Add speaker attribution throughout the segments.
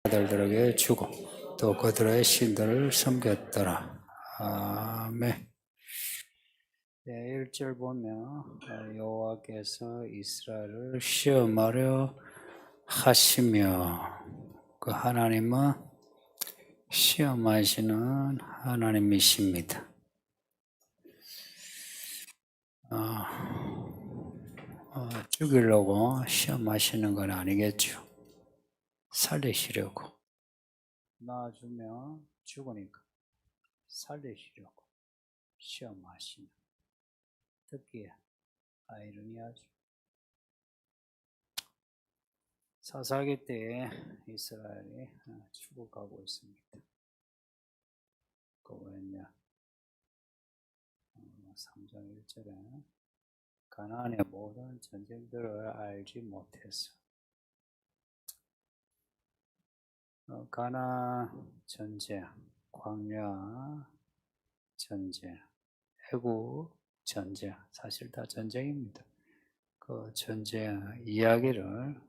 Speaker 1: 아들들에게 주고 또 그들의 신들을 섬겼더라. 아멘. 1절 보면 여호와께서 이스라엘을 시험하려 하시며, 그 하나님은 시험하시는 하나님이십니다. 죽이려고 시험하시는 건 아니겠죠. 살리시려고. 낳아주면 죽으니까 살리시려고 시험하시는. 듣기에 아이러니하죠. 사사기 때에 이스라엘이 죽어가고 있습니다. 그거 왜냐? 3장 1절에 가나안의 모든 전쟁들을 알지 못해서. 가나안 전쟁, 광야 전쟁, 애국 전쟁, 사실 다 전쟁입니다. 그 전쟁 이야기를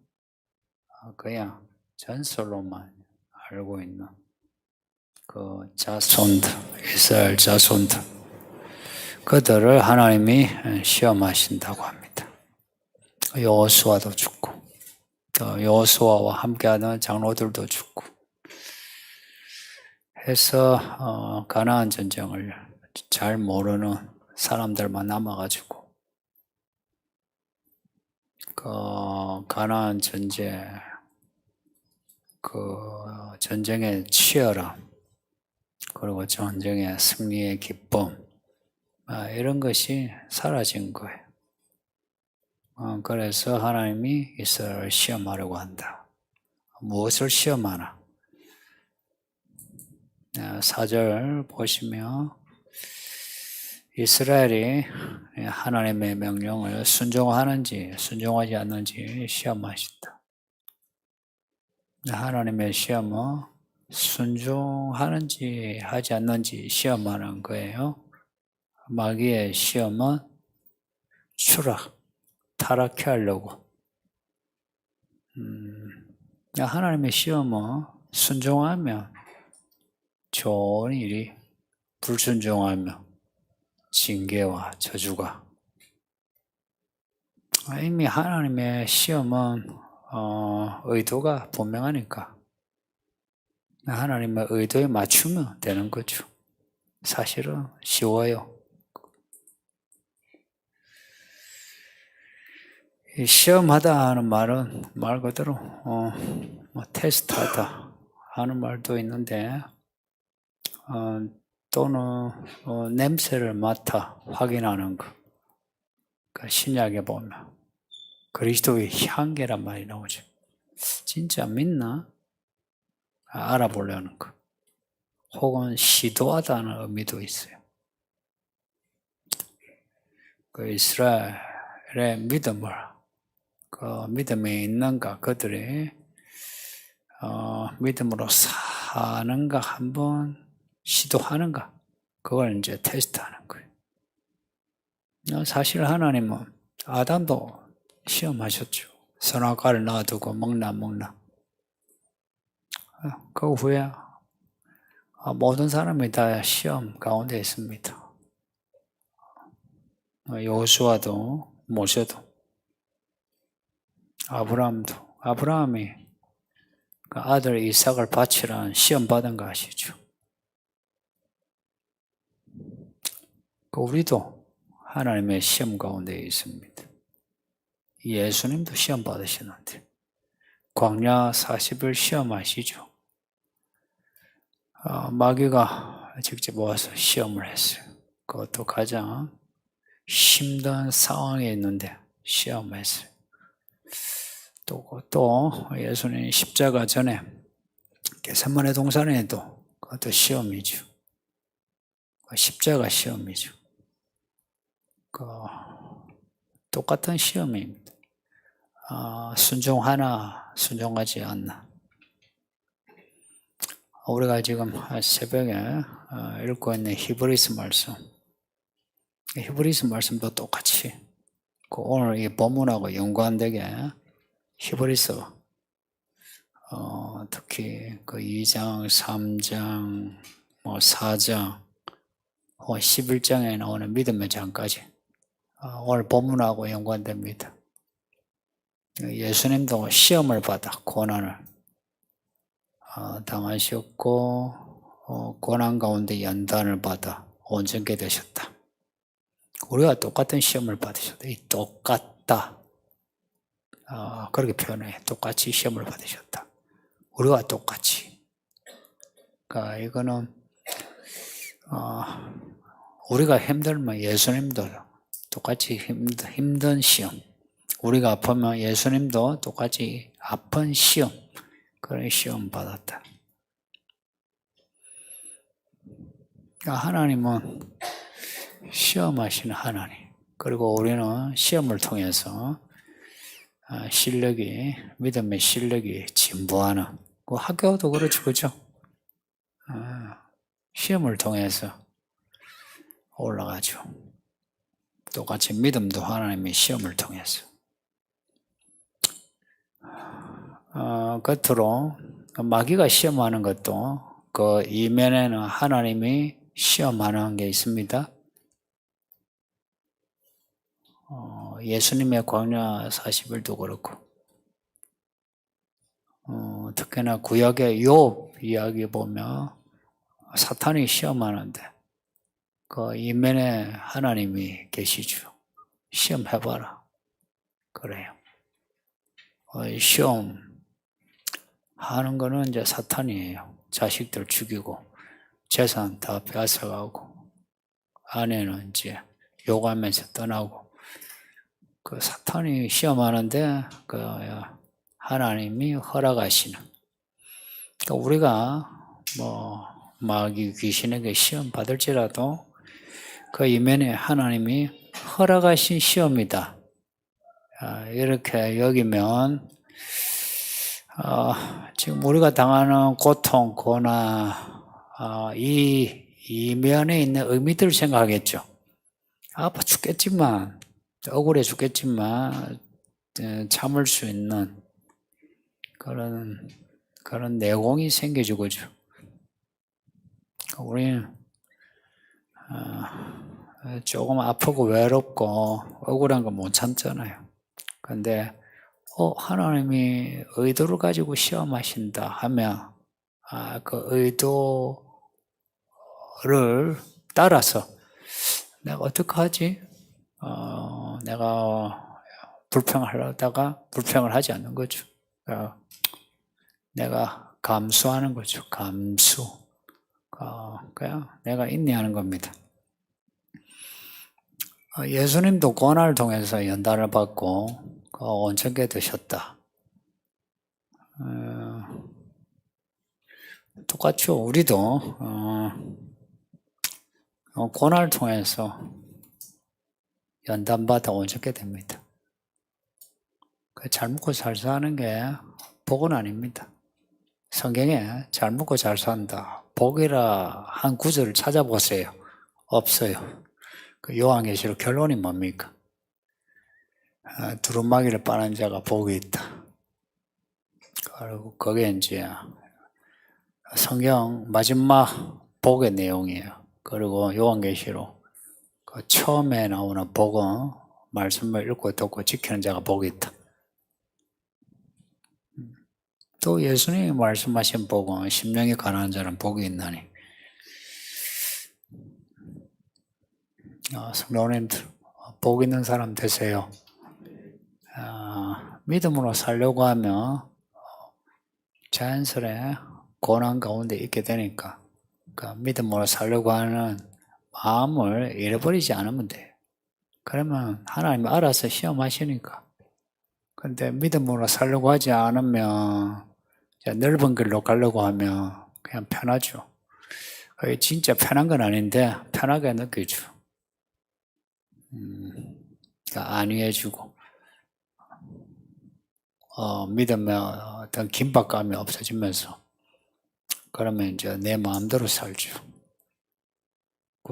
Speaker 1: 그냥 전설로만 알고 있는 그 자손들, 이스라엘 자손들, 그들을 하나님이 시험하신다고 합니다. 여호수아도 죽고, 또 여호수아와 함께하는 장로들도 죽고 해서 가나안 전쟁을 잘 모르는 사람들만 남아가지고 그 가나안 전쟁, 그 전쟁의 치열함, 그리고 전쟁의 승리의 기쁨, 이런 것이 사라진 거예요. 그래서 하나님이 이스라엘을 시험하려고 한다. 무엇을 시험하나? 4절 보시면 이스라엘이 하나님의 명령을 순종하는지 순종하지 않는지 시험하신다. 하나님의 시험은 순종하는지 하지 않는지 시험하는 거예요. 마귀의 시험은 타락해 하려고. 하나님의 시험은 순종하면 좋은 일이, 불순종하면 징계와 저주가. 이미 하나님의 시험은 의도가 분명하니까 하나님의 의도에 맞추면 되는 거죠. 사실은 쉬워요. 이 시험하다 하는 말은 말 그대로 테스트하다 하는 말도 있는데, 또는 냄새를 맡아 확인하는 거. 그러니까 신약에 보면 그리스도의 향기란 말이 나오죠. 진짜 믿나? 알아보려는 거. 혹은 시도하다는 의미도 있어요. 그 이스라엘의 믿음을, 그 믿음에 있는가, 그들의 믿음으로 사는가 한번 시도하는가, 그걸 이제 테스트하는 거예요. 사실 하나님은 아담도 시험하셨죠. 선악과를 놔두고 먹나. 그 후에 모든 사람이 다 시험 가운데 있습니다. 여호수아도 모세도 아브라함이 그 아들 이삭을 바치라는 시험 받은 거 아시죠? 우리도 하나님의 시험 가운데 있습니다. 예수님도 시험 받으시는데 광야 40일 시험하시죠. 마귀가 직접 와서 시험을 했어요. 그것도 가장 힘든 상황에 있는데 시험했어요. 또 예수님 십자가 전에 겟세마네 동산에도 그것도 시험이죠. 십자가 시험이죠. 똑같은 시험입니다. 순종하나 순종하지 않나. 우리가 지금 새벽에 읽고 있는 히브리서 말씀도 똑같이 오늘 이 본문하고 연관되게 히브리서 특히 그 2장, 3장, 4장, 11장에 나오는 믿음의 장까지 오늘 본문하고 연관됩니다. 예수님도 시험을 받아 고난을 당하셨고 고난 가운데 연단을 받아 온전케 되셨다. 우리가 똑같은 시험을 받으셨다. 이 똑같다. 그렇게 표현해. 똑같이 시험을 받으셨다. 우리가 똑같이. 그러니까 이거는 우리가 힘들면 예수님도 똑같이 힘든 시험. 우리가 아프면 예수님도 똑같이 아픈 시험. 그런 시험 받았다. 그러니까 하나님은 시험하시는 하나님. 그리고 우리는 시험을 통해서 믿음의 실력이 진보하는. 그 학교도 그렇죠, 그죠? 시험을 통해서 올라가죠. 똑같이 믿음도 하나님의 시험을 통해서. 겉으로 마귀가 시험하는 것도 그 이면에는 하나님이 시험하는 게 있습니다. 예수님의 광야 40일도 그렇고 특히나 구약의 욥 이야기 보면 사탄이 시험하는데 그 이면에 하나님이 계시죠. 시험해봐라. 그래요. 시험 하는 거는 이제 사탄이에요. 자식들 죽이고 재산 다 빼앗아가고 아내는 이제 욕하면서 떠나고 그 사탄이 시험하는데 그 하나님이 허락하시는. 그러니까 우리가 마귀 귀신에게 시험 받을지라도 그 이면에 하나님이 허락하신 시험이다. 이렇게 여기면 지금 우리가 당하는 고통, 고난 이 이면에 있는 의미들을 생각하겠죠. 아파 죽겠지만 억울해 죽겠지만 참을 수 있는 그런 내공이 생겨지고 죠. 우리는 조금 아프고 외롭고 억울한 거 못 참잖아요. 근데 하나님이 의도를 가지고 시험하신다 하면 그 의도를 따라서 내가 어떡하지? 내가 불평하려다가 불평을 하지 않는 거죠. 내가 감수하는 거죠. 감수. 그냥 내가 인내하는 겁니다. 예수님도 고난을 통해서 연단을 받고 온전케 되셨다. 똑같죠. 우리도 고난을 통해서 연단받아 온전케 됩니다. 잘 먹고 잘 사는 게 복은 아닙니다. 성경에 잘 먹고 잘 산다. 복이라 한 구절을 찾아보세요. 없어요. 그 요한계시록 결론이 뭡니까? 두루마기를 빠는 자가 복이 있다. 그리고 그게 이제 성경 마지막 복의 내용이에요. 그리고 요한계시록 그 처음에 나오는 복은 말씀을 읽고 듣고 지키는 자가 복이 있다. 또 예수님이 말씀하신 복은 심령이 가난한 자는 복이 있나니. 성도님들 복 있는 사람 되세요. 믿음으로 살려고 하면 자연스레 고난 가운데 있게 되니까 그러니까 믿음으로 살려고 하는 마음을 잃어버리지 않으면 돼요. 그러면 하나님이 알아서 시험하시니까. 근데 믿음으로 살려고 하지 않으면 넓은 길로 가려고 하면 그냥 편하죠. 그게 진짜 편한 건 아닌데 편하게 느껴져. 그러니까 안위해주고 믿음의 어떤 긴박감이 없어지면서 그러면 이제 내 마음대로 살죠.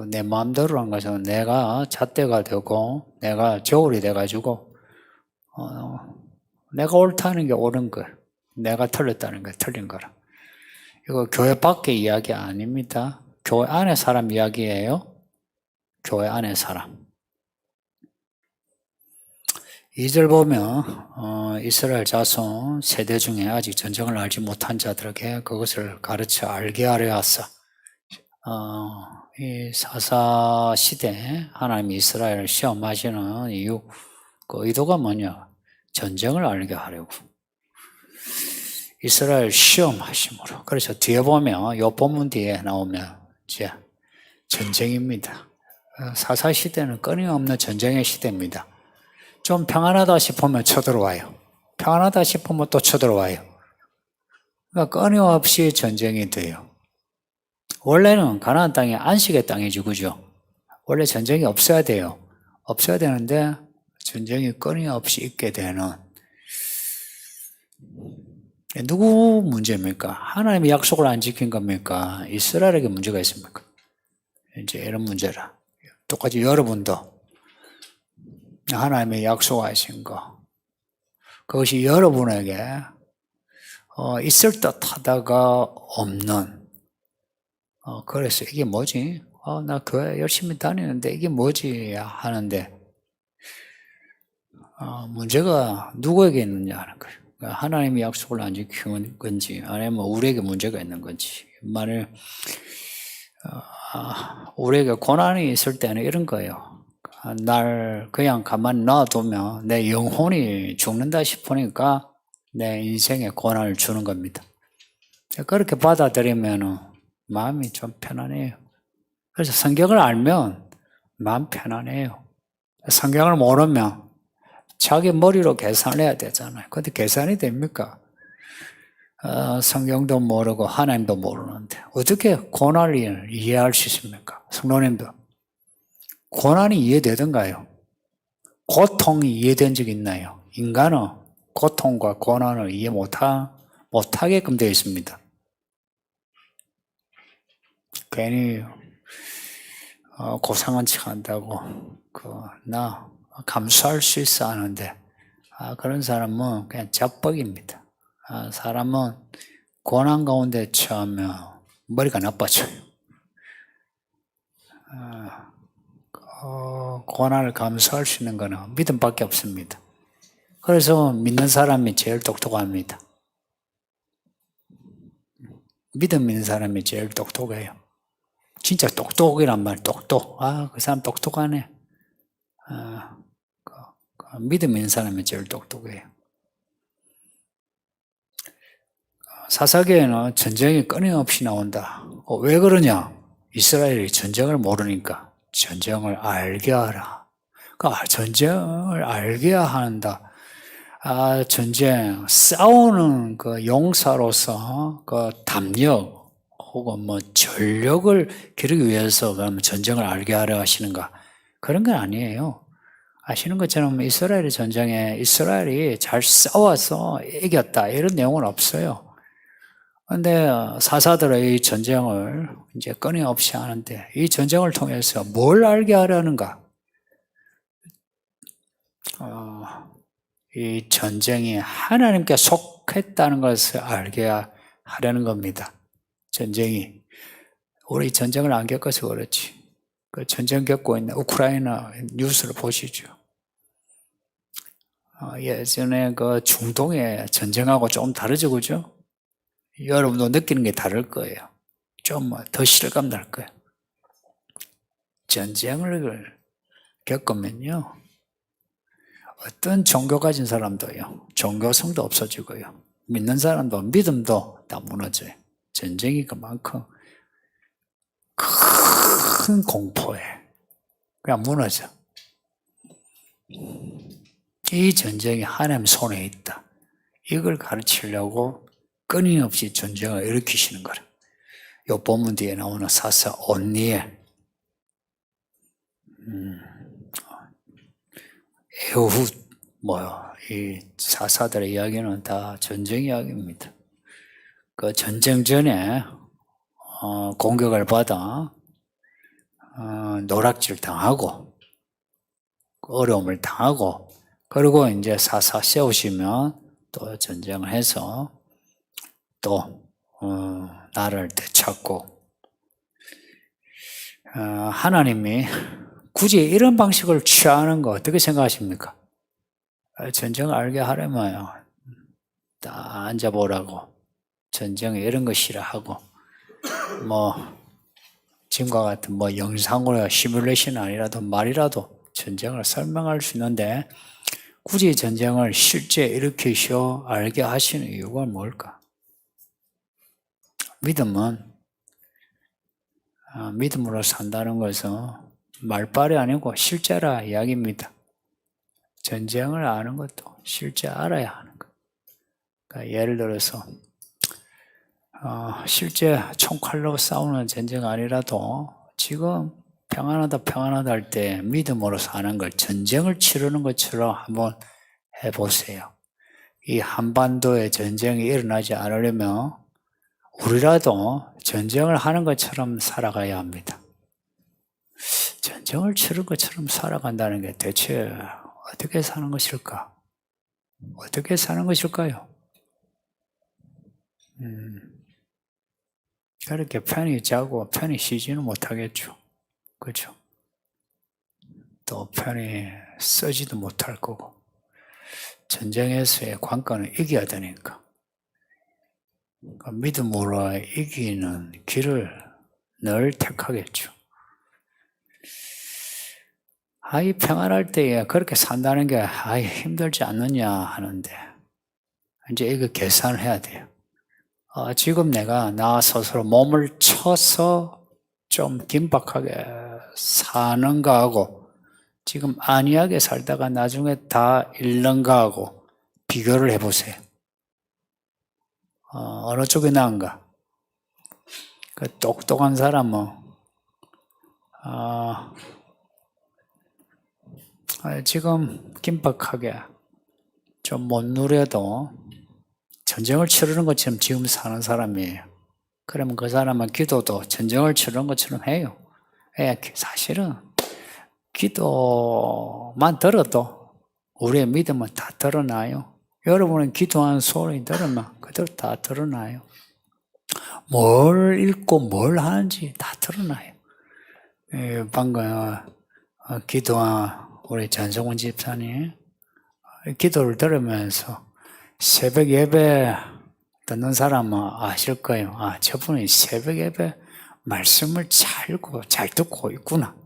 Speaker 1: 내 마음대로 한 것은 내가 잣대가 되고 내가 저울이 돼가지고 내가 옳다는 게 옳은 거예요. 내가 틀렸다는 거야. 틀린 거라. 이거 교회 밖의 이야기 아닙니다. 교회 안의 사람 이야기예요. 교회 안의 사람. 2절 보면 이스라엘 자손 세대 중에 아직 전쟁을 알지 못한 자들에게 그것을 가르쳐 알게 하려 하사 이 사사 시대 하나님이 이스라엘을 시험하시는 이유, 그 의도가 뭐냐? 전쟁을 알게 하려고. 이스라엘 시험하심으로. 그래서 뒤에 보면 이 본문 뒤에 나오면 이제 전쟁입니다. 사사 시대는 끊임없는 전쟁의 시대입니다. 좀 평안하다 싶으면 쳐들어와요. 평안하다 싶으면 또 쳐들어와요. 그러니까 끊임없이 전쟁이 돼요. 원래는 가나안 땅이 안식의 땅이지, 그죠? 원래 전쟁이 없어야 돼요. 없어야 되는데 전쟁이 끊임없이 있게 되는. 누구 문제입니까? 하나님이 약속을 안 지킨 겁니까? 이스라엘에게 문제가 있습니까? 이제 이런 문제라. 똑같이 여러분도 하나님의 약속하신 거, 그것이 여러분에게 있을 듯 하다가 없는, 그래서 이게 뭐지? 나 교회 열심히 다니는데 이게 뭐지? 하는데 문제가 누구에게 있느냐 하는 거예요. 하나님이 약속을 안 지키는 건지 아니면 우리에게 문제가 있는 건지. 만일 우리에게 고난이 있을 때는 이런 거예요. 날 그냥 가만히 놔두면 내 영혼이 죽는다 싶으니까 내 인생에 고난을 주는 겁니다. 그렇게 받아들이면 마음이 좀 편안해요. 그래서 성경을 알면 마음 편안해요. 성경을 모르면 자기 머리로 계산을 해야 되잖아요. 근데 계산이 됩니까? 성경도 모르고 하나님도 모르는데 어떻게 고난을 이해할 수 있습니까? 성도님도 고난이 이해되던가요? 고통이 이해된 적 있나요? 인간은 고통과 고난을 이해 못하게끔 되어 있습니다. 괜히 고상한 척 한다고 나 감수할 수 있어 하는데 그런 사람은 그냥 자뻑입니다. 사람은 고난 가운데 처하면 머리가 나빠져요. 고난을 감수할 수 있는 것은 믿음밖에 없습니다. 그래서 믿는 사람이 제일 똑똑합니다. 믿음 있는 사람이 제일 똑똑해요. 진짜 똑똑이란 말, 똑똑. 그 사람 똑똑하네. 믿음 있는 사람이 제일 똑똑해요. 사사기에는 전쟁이 끊임없이 나온다. 왜 그러냐? 이스라엘이 전쟁을 모르니까. 전쟁을 알게 하라. 그러니까 전쟁을 알게 한다. 전쟁, 싸우는 그 용사로서 그 담력 혹은 뭐 전력을 기르기 위해서 그러면 전쟁을 알게 하려 하시는가? 그런 건 아니에요. 아시는 것처럼 이스라엘의 전쟁에 이스라엘이 잘 싸워서 이겼다 이런 내용은 없어요. 그런데 사사들의 이 전쟁을 이제 끊임없이 하는데 이 전쟁을 통해서 뭘 알게 하려는가? 이 전쟁이 하나님께 속했다는 것을 알게 하려는 겁니다. 전쟁이. 우리 전쟁을 안 겪어서 그렇지. 그 전쟁 겪고 있는 우크라이나 뉴스를 보시죠. 예전에 그 중동의 전쟁하고 조금 다르죠, 그죠? 여러분도 느끼는 게 다를 거예요. 좀 더 실감 날 거예요. 전쟁을 겪으면요. 어떤 종교 가진 사람도요. 종교성도 없어지고요. 믿는 사람도 믿음도 다 무너져요. 전쟁이 그만큼 큰 공포에 그냥 무너져. 이 전쟁이 하나님 손에 있다. 이걸 가르치려고 끊임없이 전쟁을 일으키시는 거라. 이 본문 뒤에 나오는 사사 온니엘, 에훗, 이 사사들의 이야기는 다 전쟁 이야기입니다. 그 전쟁 전에 공격을 받아 노략질 당하고 어려움을 당하고 그리고 이제 사사 세우시면 또 전쟁을 해서 또 나를 되찾고 하나님이 굳이 이런 방식을 취하는 거 어떻게 생각하십니까? 전쟁을 알게 하려면 딱 앉아보라고 전쟁에 이런 거 싫어하고 지금과 같은 영상으로 시뮬레이션 아니라도 말이라도 전쟁을 설명할 수 있는데 굳이 전쟁을 실제 일으키셔 알게 하시는 이유가 뭘까? 믿음은 믿음으로 산다는 것은 말빨이 아니고 실제라 이야기입니다. 전쟁을 아는 것도 실제 알아야 하는 것. 그러니까 예를 들어서 실제 총칼로 싸우는 전쟁 아니라도 지금 평안하다 할 때 믿음으로 사는 걸 전쟁을 치르는 것처럼 한번 해보세요. 이 한반도에 전쟁이 일어나지 않으려면 우리라도 전쟁을 하는 것처럼 살아가야 합니다. 전쟁을 치른 것처럼 살아간다는 게 대체 어떻게 사는 것일까? 어떻게 사는 것일까요? 그렇게 편히 자고 편히 쉬지는 못하겠죠. 그렇죠? 또 편히 쓰지도 못할 거고 전쟁에서의 관건은 이겨야 되니까 그러니까 믿음으로 이기는 길을 늘 택하겠죠. 이 평안할 때에 그렇게 산다는 게 힘들지 않느냐 하는데 이제 이거 계산을 해야 돼요. 지금 내가 나 스스로 몸을 쳐서 좀 긴박하게 사는가 하고 지금 안이하게 살다가 나중에 다 잃는가 하고 비교를 해보세요. 어느 쪽이 나은가? 그 똑똑한 사람은 지금 긴박하게 좀 못 누려도 전쟁을 치르는 것처럼 지금 사는 사람이에요. 그러면 그 사람은 기도도 전쟁을 치르는 것처럼 해요. 사실은 기도만 들어도 우리의 믿음은 다 드러나요. 여러분은 기도하는 소리 들으면 그대로 다 드러나요. 뭘 읽고 뭘 하는지 다 드러나요. 방금 기도한 우리 전성훈 집사님 기도를 들으면서 새벽 예배 듣는 사람은 아실 거예요. 저분이 새벽 예배 말씀을 잘 듣고 있구나.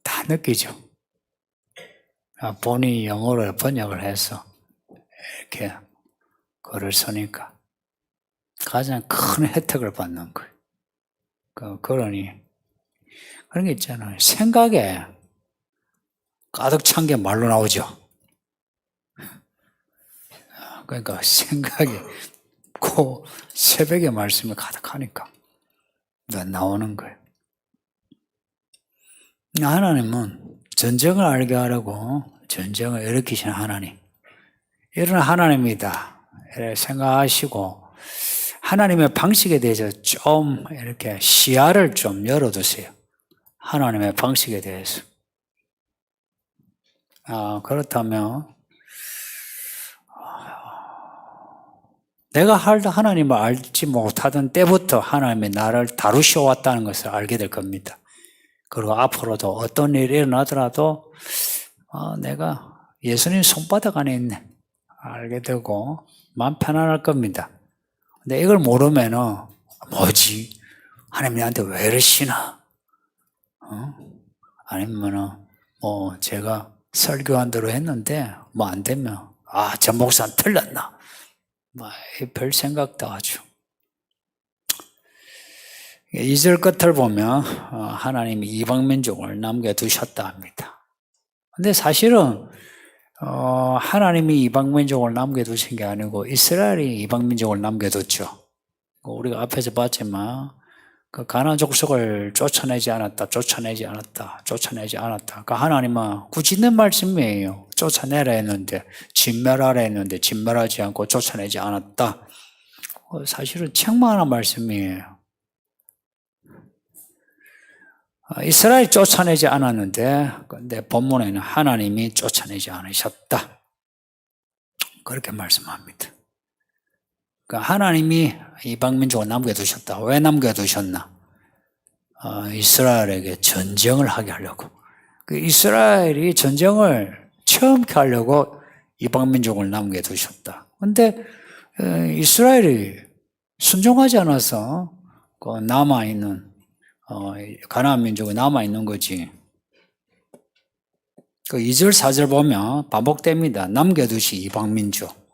Speaker 1: 다 느끼죠. 본인이 영어로 번역을 해서 이렇게 글을 쓰니까 가장 큰 혜택을 받는 거예요. 그러니 그런 게 있잖아요. 생각에 가득 찬 게 말로 나오죠. 그러니까 생각이 새벽에 말씀이 가득하니까 나오는 거예요. 하나님은 전쟁을 알게 하려고 전쟁을 일으키시는 하나님. 이런 하나님이다. 이렇게 생각하시고 하나님의 방식에 대해서 좀 이렇게 시야를 좀 열어두세요. 하나님의 방식에 대해서. 그렇다면 내가 하나님을 알지 못하던 때부터 하나님이 나를 다루셔 왔다는 것을 알게 될 겁니다. 그리고 앞으로도 어떤 일이 일어나더라도 내가 예수님 손바닥 안에 있네 알게 되고 마음 편안할 겁니다. 근데 이걸 모르면은 뭐지? 하나님 나한테 왜 이러시나? 아니면은 제가 설교한 대로 했는데 안 되면 저 목사는 틀렸나? 별 생각도 하죠. 2절 끝을 보면 하나님이 이방민족을 남겨두셨다 합니다. 근데 사실은 하나님이 이방민족을 남겨두신 게 아니고 이스라엘이 이방민족을 남겨뒀죠. 우리가 앞에서 봤지만 그 가나안 족속을 쫓아내지 않았다. 그러니까 하나님은 굳이 있는 말씀이에요. 쫓아내라 했는데 진멸하라 했는데 진멸하지 않고 쫓아내지 않았다. 사실은 책망하는 말씀이에요. 이스라엘이 쫓아내지 않았는데 근데 본문에는 하나님이 쫓아내지 않으셨다. 그렇게 말씀합니다. 그러니까 하나님이 이방민족을 남겨두셨다. 왜 남겨두셨나? 이스라엘에게 전쟁을 하게 하려고. 그 이스라엘이 전쟁을 처음게 하려고 이방민족을 남겨두셨다. 근데 이스라엘이 순종하지 않아서 그 남아있는 가나안 민족이 남아있는 거지. 그 2절 4절 보면 반복됩니다. 남겨두신 이방민족.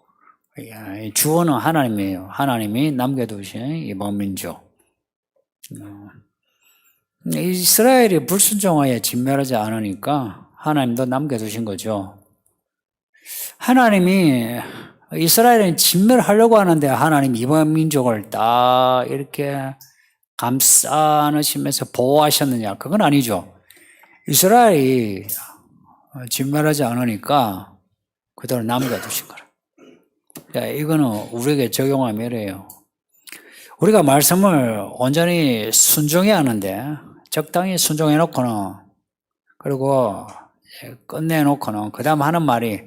Speaker 1: 주어는 하나님이에요. 하나님이 남겨두신 이방민족. 이스라엘이 불순종하여 진멸하지 않으니까 하나님도 남겨두신 거죠. 하나님이 이스라엘은 진멸하려고 하는데 하나님 이방민족을 딱 이렇게 감싸 안으시면서 보호하셨느냐? 그건 아니죠. 이스라엘이 진멸하지 않으니까 그대로 남겨두신 거라. 이거는 우리에게 적용하면 이래요. 우리가 말씀을 온전히 순종해야 하는데 적당히 순종해 놓고는 그리고 끝내놓고는 그 다음 하는 말이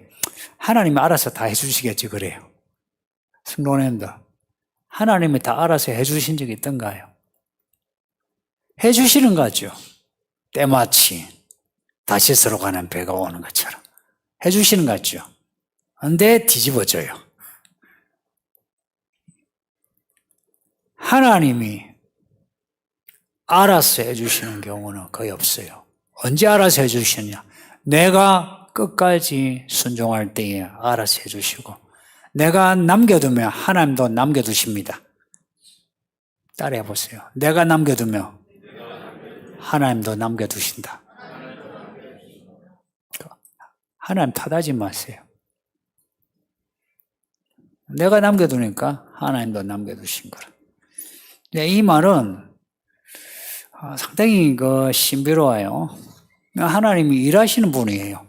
Speaker 1: 하나님이 알아서 다 해주시겠지 그래요. 성도님들, 하나님이 다 알아서 해주신 적이 있던가요? 해주시는 거죠. 때마치 다시스로 가는 배가 오는 것처럼 해주시는 것 같죠. 근데 뒤집어져요. 하나님이 알아서 해주시는 경우는 거의 없어요. 언제 알아서 해주시느냐? 내가 끝까지 순종할 때에 알아서 해주시고 내가 남겨두면 하나님도 남겨두십니다. 따라해 보세요. 내가 남겨두면 하나님도 남겨두신다. 하나님 탓하지 마세요. 내가 남겨두니까 하나님도 남겨두신 거라. 이 말은 상당히 신비로워요. 하나님이 일하시는 분이에요.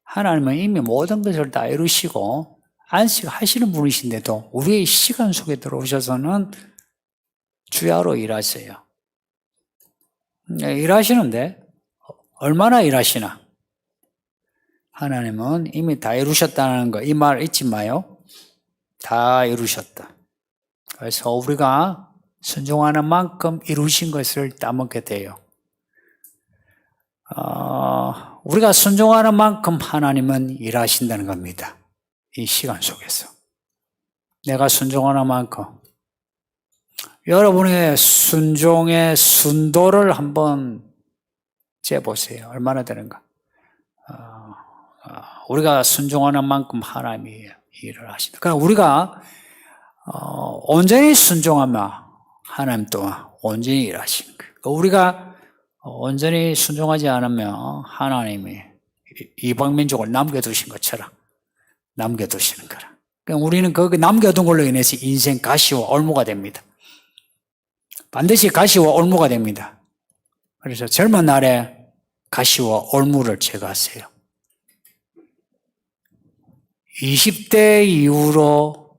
Speaker 1: 하나님은 이미 모든 것을 다 이루시고 안식하시는 분이신데도 우리의 시간 속에 들어오셔서는 주야로 일하세요. 일하시는데 얼마나 일하시나? 하나님은 이미 다 이루셨다는 거, 이 말 잊지 마요. 다 이루셨다. 그래서 우리가 순종하는 만큼 이루신 것을 따먹게 돼요. 우리가 순종하는 만큼 하나님은 일하신다는 겁니다. 이 시간 속에서. 내가 순종하는 만큼. 여러분의 순종의 순도를 한번 재보세요. 얼마나 되는가. 우리가 순종하는 만큼 하나님이 일을 하신다. 그러니까 우리가 온전히 순종하면 하나님 또한 온전히 일하시는 거예요. 우리가 온전히 순종하지 않으면 하나님이 이방민족을 남겨두신 것처럼 남겨두시는 거라. 그러니까 우리는 그 남겨둔 걸로 인해서 인생 가시와 올무가 됩니다. 반드시 가시와 올무가 됩니다. 그래서 젊은 날에 가시와 올무를 제거하세요. 20대 이후에요.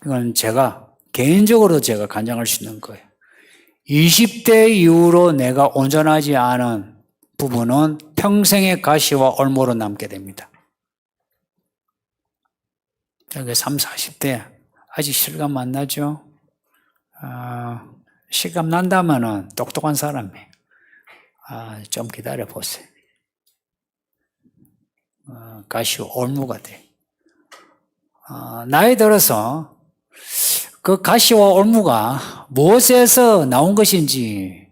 Speaker 1: 이건 개인적으로 제가 간증할 수 있는 거예요. 20대 이후로 내가 온전하지 않은 부분은 평생의 가시와 올무로 남게 됩니다. 그러니까 30, 40대 아직 실감 안 나죠? 실감 난다면은 똑똑한 사람이에요. 좀 기다려 보세요. 가시와 올무가 돼. 나이 들어서 그 가시와 올무가 무엇에서 나온 것인지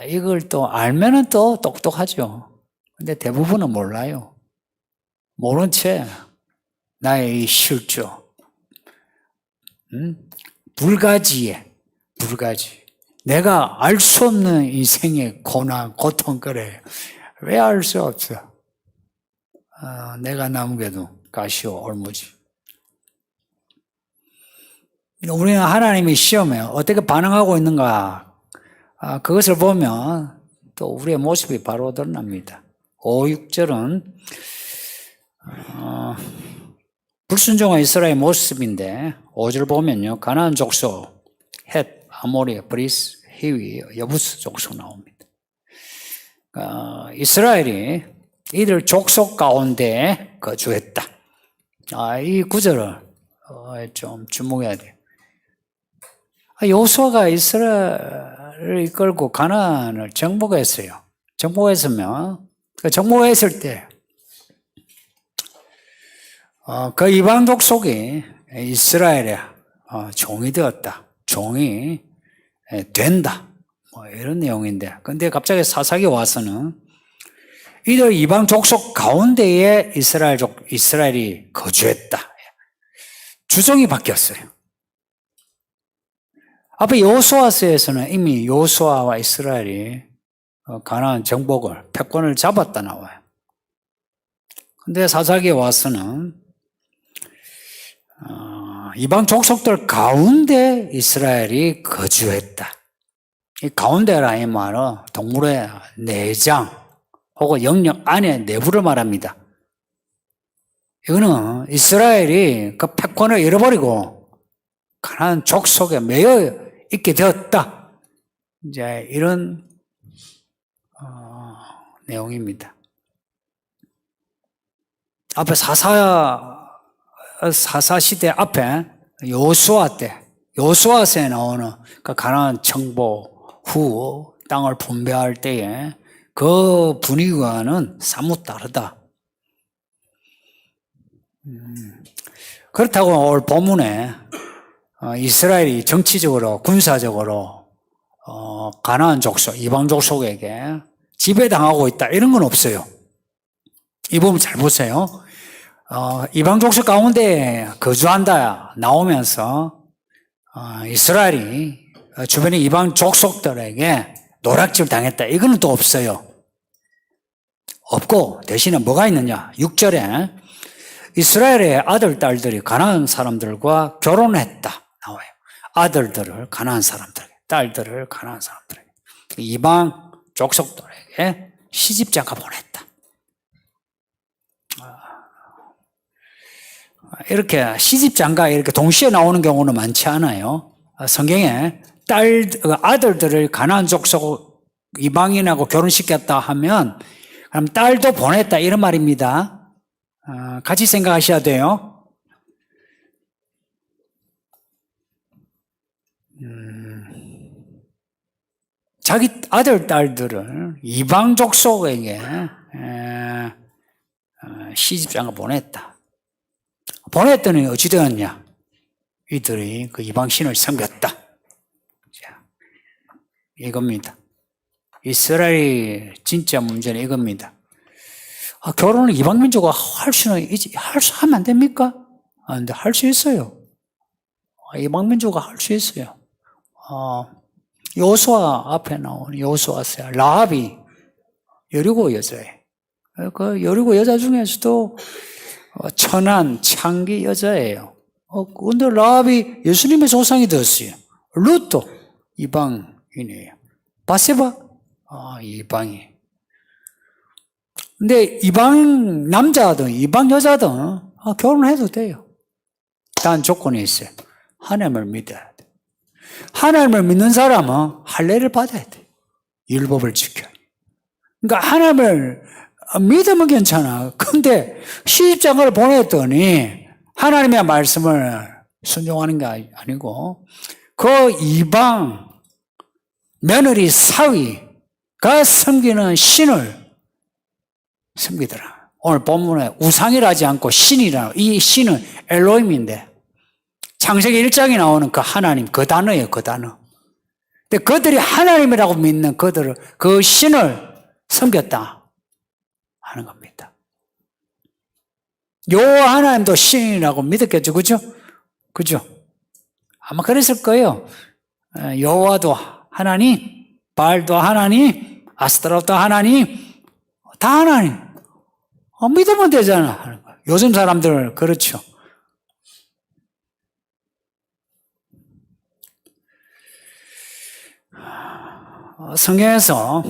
Speaker 1: 이걸 또 알면은 또 똑똑하죠. 근데 대부분은 몰라요. 모른 채 나의 실조, 불가지. 내가 알 수 없는 인생의 고난, 고통 그래. 왜 알 수 없어? 내가 남겨둔 가시와 올무지. 우리는 하나님의 시험에 어떻게 반응하고 있는가 그것을 보면 또 우리의 모습이 바로 드러납니다. 5, 6절은 불순종한 이스라엘의 모습인데 5절 보면요. 가나안 족속, 헷, 아모리, 브리스, 히위, 여부스 족속 나옵니다. 이스라엘이 이들 족속 가운데 거주했다. 이 구절을 좀 주목해야 돼요. 여호수아가 이스라엘을 이끌고 가나안을 정복했어요. 정복했으면 정복했을 때 그 이방 족속이 이스라엘의 종이 되었다. 종이 된다. 뭐 이런 내용인데, 근데 갑자기 사사기 와서는 이들 이방 족속 가운데에 이스라엘이 거주했다. 주종이 바뀌었어요. 앞에 여호수아서에서는 이미 여호수아와 이스라엘이 가나안 정복을, 패권을 잡았다 나와요. 근데 사사기에 와서는 이방 족속들 가운데 이스라엘이 거주했다. 이 가운데라 이 말은 동물의 내장 혹은 영역 안에 내부를 말합니다. 이거는 이스라엘이 그 패권을 잃어버리고 가나안 족속에 매여 있게 되었다. 이제 이런 내용입니다. 앞에 사사 시대 앞에 여호수아서에 나오는 그 가나안 정복 후 땅을 분배할 때에 그 분위기와는 사뭇 다르다. 그렇다고 오늘 본문에 이스라엘이 정치적으로 군사적으로 가나안 족속, 이방 족속에게 지배당하고 있다 이런 건 없어요. 이 부분 잘 보세요. 이방 족속 가운데 거주한다 나오면서 이스라엘이 주변의 이방 족속들에게 노략질 당했다 이거는 또 없어요. 없고 대신에 뭐가 있느냐? 6절에 이스라엘의 아들, 딸들이 가나안 사람들과 결혼했다 나와요. 아들들을 가나안 사람들에게, 딸들을 가나안 사람들에게, 이방 족속들에게 시집장가 보냈다. 이렇게 시집장가 이렇게 동시에 나오는 경우는 많지 않아요. 성경에 아들들을 가나안 족속 이방인하고 결혼시켰다 하면 그럼 딸도 보냈다 이런 말입니다. 같이 생각하셔야 돼요. 자기 아들, 딸들을 이방 족속에게 시집장가 보냈다. 보냈더니 어찌 되었냐? 이들이 그 이방신을 섬겼다. 자, 이겁니다. 이스라엘의 진짜 문제는 이겁니다. 결혼을 이방민족과 하면 안 됩니까? 근데 할 수 있어요. 이방민족과 할 수 있어요. 여호수아 앞에 나오는 여호수아서 라합이 여리고 여자예요. 그 여리고 여자 중에서도 천한 창기 여자예요. 근데 라합이 예수님의 조상이 되었어요. 룻도 이방인이에요. 바세바 이방인. 근데 이방 남자든 이방 여자든 결혼해도 돼요. 단 조건이 있어요. 하나님을 믿어야 돼. 하나님을 믿는 사람은 할례를 받아야 돼. 율법을 지켜야 돼. 그러니까 하나님을 믿으면 괜찮아. 근데 시집장가를 보냈더니 하나님의 말씀을 순종하는 게 아니고 그 이방 며느리 사위가 섬기는 신을 섬기더라. 오늘 본문에 우상이라지 않고 신이라. 이 신은 엘로힘인데 창세기 1장에 나오는 그 하나님, 그 단어예요, 그 단어. 근데 그들이 하나님이라고 믿는 그 신을 섬겼다 하는 겁니다. 여호와 하나님도 신이라고 믿었겠죠, 그죠? 그죠? 아마 그랬을 거예요. 여호와도 하나님, 바알도 하나님, 아스타로도 하나님, 다 하나님. 믿으면 되잖아 하는 거예요. 요즘 사람들 그렇죠. 성경에서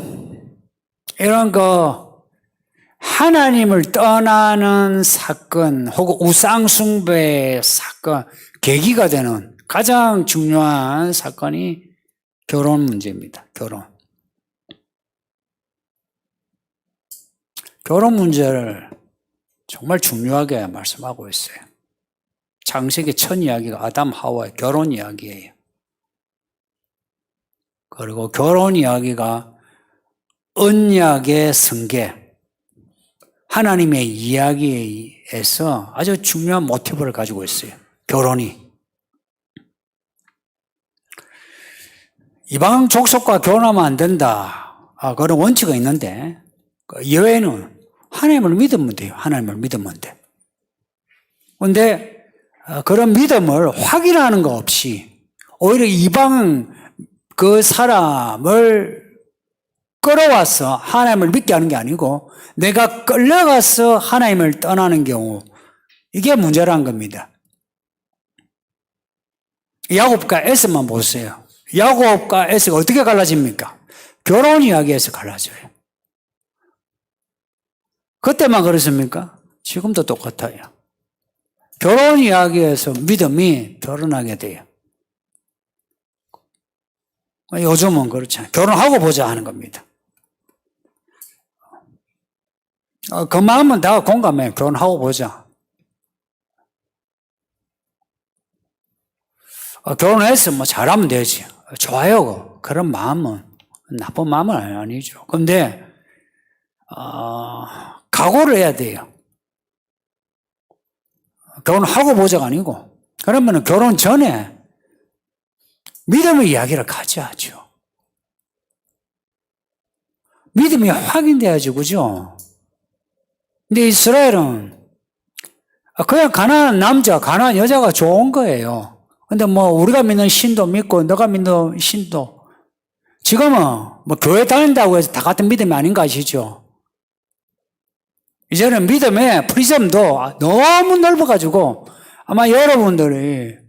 Speaker 1: 이런 하나님을 떠나는 사건 혹은 우상숭배 사건, 계기가 되는 가장 중요한 사건이 결혼 문제입니다. 결혼 문제를 정말 중요하게 말씀하고 있어요. 창세기 첫 이야기가 아담 하와의 결혼 이야기예요. 그리고 결혼 이야기가 언약의 승계, 하나님의 이야기에서 아주 중요한 모티브를 가지고 있어요. 결혼이. 이방 족속과 결혼하면 안 된다. 그런 원칙이 있는데 예외는 하나님을 믿으면 돼요. 하나님을 믿으면 돼. 그런데 그런 믿음을 확인하는 거 없이 오히려 이방 그 사람을 끌어와서 하나님을 믿게 하는 게 아니고 내가 끌려가서 하나님을 떠나는 경우, 이게 문제라는 겁니다. 야곱과 에서만 보세요. 야곱과 에서가 어떻게 갈라집니까? 결혼 이야기에서 갈라져요. 그때만 그렇습니까? 지금도 똑같아요. 결혼 이야기에서 믿음이 드러나게 돼요. 요즘은 그렇잖아요. 결혼하고 보자 하는 겁니다. 그 마음은 다 공감해요. 결혼하고 보자. 결혼해서 뭐 잘하면 되지. 좋아요. 그런 마음은 나쁜 마음은 아니죠. 근데 각오를 해야 돼요. 결혼하고 보자가 아니고, 그러면 결혼 전에 믿음의 이야기를 가져야죠. 믿음이 확인돼야죠, 그죠? 근데 이스라엘은 그냥 가난한 남자, 가난한 여자가 좋은 거예요. 근데 뭐 우리가 믿는 신도 믿고 너가 믿는 신도, 지금은 뭐 교회 다닌다고 해서 다 같은 믿음이 아닌 거 아시죠? 이제는 믿음의 프리즘도 너무 넓어가지고 아마 여러분들이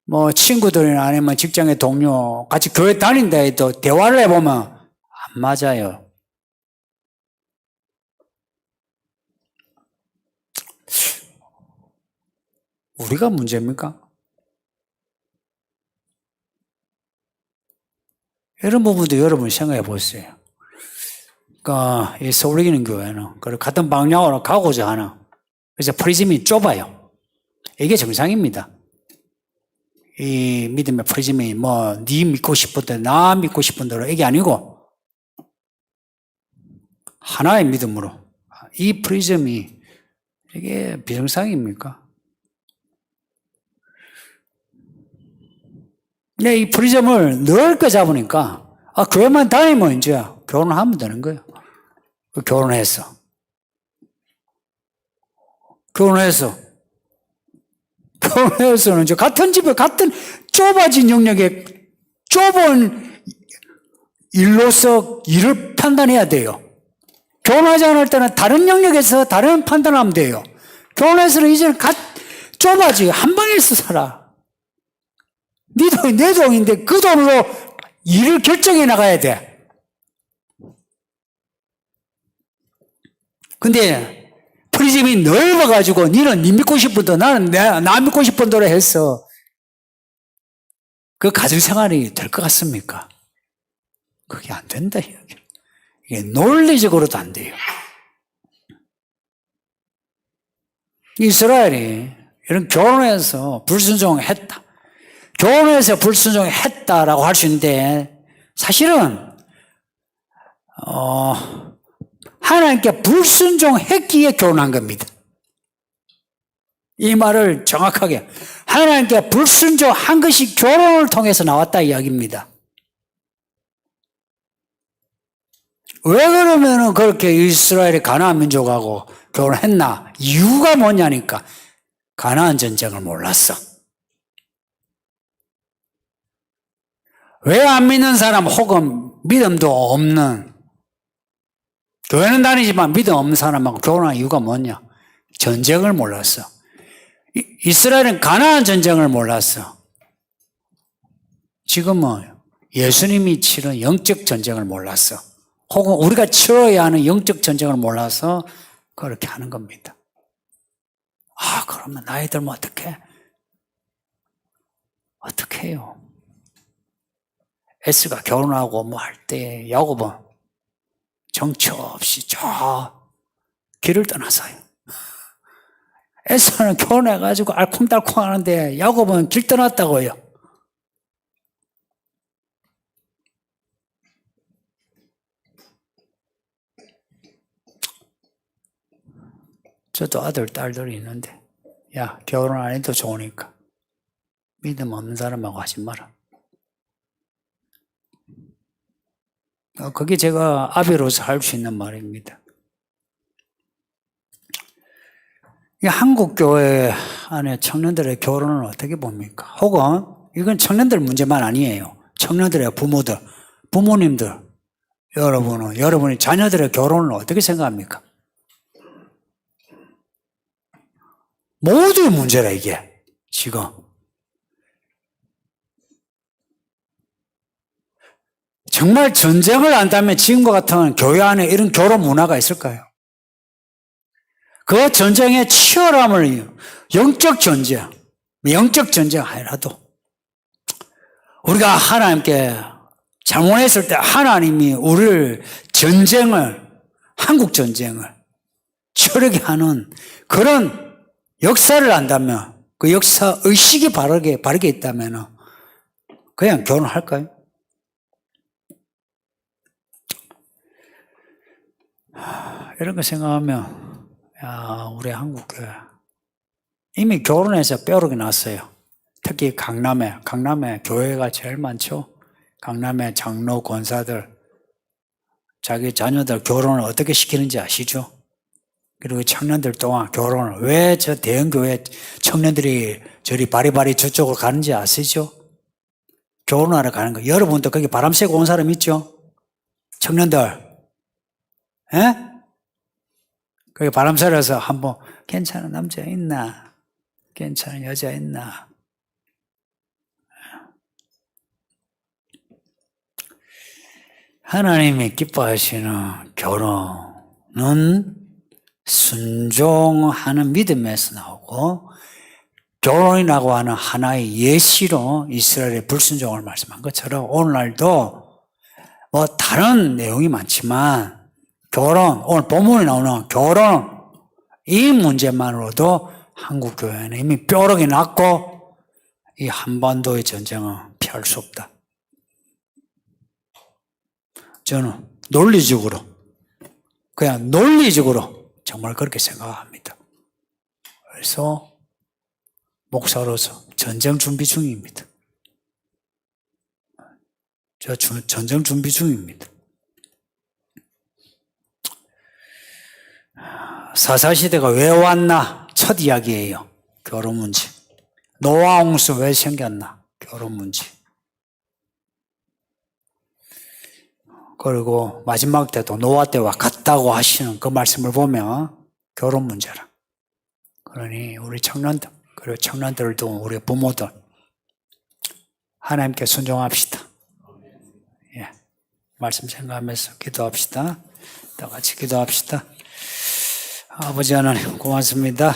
Speaker 1: 뭐 친구들이나 아니면 직장의 동료 같이 교회 다닌다 해도 대화를 해보면 안 맞아요. 우리가 문제입니까? 이런 부분도 여러분 생각해 보세요. 그러니까 이 서울이기는 교회는 그리고 같은 방향으로 가고자 하는, 그래서 프리즘이 좁아요. 이게 정상입니다. 이 믿음의 프리즘이 뭐 네 믿고 싶은 대로 나 믿고 싶은 대로 이게 아니고 하나의 믿음으로, 이 프리즘이 이게 비정상입니까? 근데 이 프리즘을 넓게 잡으니까 교회만 다니면 이제 결혼하면 되는 거예요. 결혼해서 결혼해서는 이제 같은 집에 같은 좁아진 영역에 좁은 일로서 일을 판단해야 돼요. 결혼하지 않을 때는 다른 영역에서 다른 판단하면 돼요. 결혼해서는 이제는 좁아지, 한 방에서 살아. 네 돈이 내 돈인데 그 돈으로 일을 결정해 나가야 돼. 근데 프리즘이 넓어가지고 니는 네 믿고 싶은 대로 나는 나 믿고 싶은 대로 해서 그 가정생활이 될 것 같습니까? 그게 안 된다. 이게 논리적으로도 안 돼요. 이스라엘이 이런 결혼해서 불순종했다. 결혼해서 불순종했다라고 할 수 있는데 사실은 하나님께 불순종했기에 결혼한 겁니다. 이 말을 정확하게, 하나님께 불순종한 것이 결혼을 통해서 나왔다 이야기입니다. 왜 그러면 그렇게 이스라엘이 가나안 민족하고 결혼했나? 이유가 뭐냐니까 가나안 전쟁을 몰랐어. 왜 안 믿는 사람 혹은 믿음도 없는, 교회는 다니지만 믿음 없는 사람하고 결혼한 이유가 뭐냐? 전쟁을 몰랐어. 이스라엘은 가나안 전쟁을 몰랐어. 지금은 예수님이 치른 영적 전쟁을 몰랐어. 혹은 우리가 치러야 하는 영적 전쟁을 몰라서 그렇게 하는 겁니다. 그러면 나이 들면 어떡해? 어떻게 해요? 에스가 결혼하고 뭐 할 때 야곱은 정처 없이 길을 떠났어요. 에서는 결혼해가지고 알콩달콩 하는데 야곱은 길 떠났다고요. 저도 아들, 딸들이 있는데, 야, 결혼 안 해도 좋으니까 믿음 없는 사람하고 하지 마라. 그게 제가 아비로서 할 수 있는 말입니다. 이 한국 교회 안에 청년들의 결혼은 어떻게 봅니까? 혹은 이건 청년들 문제만 아니에요. 청년들의 부모들, 부모님들, 여러분이 자녀들의 결혼을 어떻게 생각합니까? 모두의 문제라 이게 지금. 정말 전쟁을 한다면 지금과 같은 교회 안에 이런 결혼 문화가 있을까요? 그 전쟁의 치열함을 영적 전쟁 아니라도 우리가 하나님께 잘못했을 때 하나님이 우리를 한국 전쟁을 치열하게 하는 그런 역사를 안다면, 그 역사 의식이 바르게 있다면 그냥 결혼할까요? 이런 거 생각하면 우리 한국교회 이미 결혼해서 뼈록이 났어요. 특히 강남에 교회가 제일 많죠. 강남에 장로 권사들 자기 자녀들 결혼을 어떻게 시키는지 아시죠? 그리고 청년들 또한 결혼을 왜 저 대형교회 청년들이 저리 바리바리 저쪽으로 가는지 아시죠? 결혼하러 가는 거. 여러분도 거기 바람 쐬고 온 사람 있죠? 청년들 거기 바람 쐬러서 한번 괜찮은 남자 있나? 괜찮은 여자 있나? 하나님이 기뻐하시는 결혼은 순종하는 믿음에서 나오고 결혼이라고 하는 하나의 예시로 이스라엘의 불순종을 말씀한 것처럼 오늘날도 뭐 다른 내용이 많지만 오늘 본문에 나오는 결혼 이 문제만으로도 한국 교회는 이미 뼈록이 났고 이 한반도의 전쟁은 피할 수 없다. 저는 그냥 논리적으로 정말 그렇게 생각합니다. 그래서 목사로서 전쟁 준비 중입니다. 저 전쟁 준비 중입니다. 사사시대가 왜 왔나? 첫 이야기예요. 결혼 문제. 노아 홍수 왜 생겼나? 결혼 문제. 그리고 마지막 때도 노아 때와 같다고 하시는 그 말씀을 보면 결혼 문제라. 그러니 우리 청년들, 그리고 청년들도 우리 부모들 하나님께 순종합시다. 예, 말씀 생각하면서 기도합시다. 다 같이 기도합시다. 아버지 하나님 고맙습니다.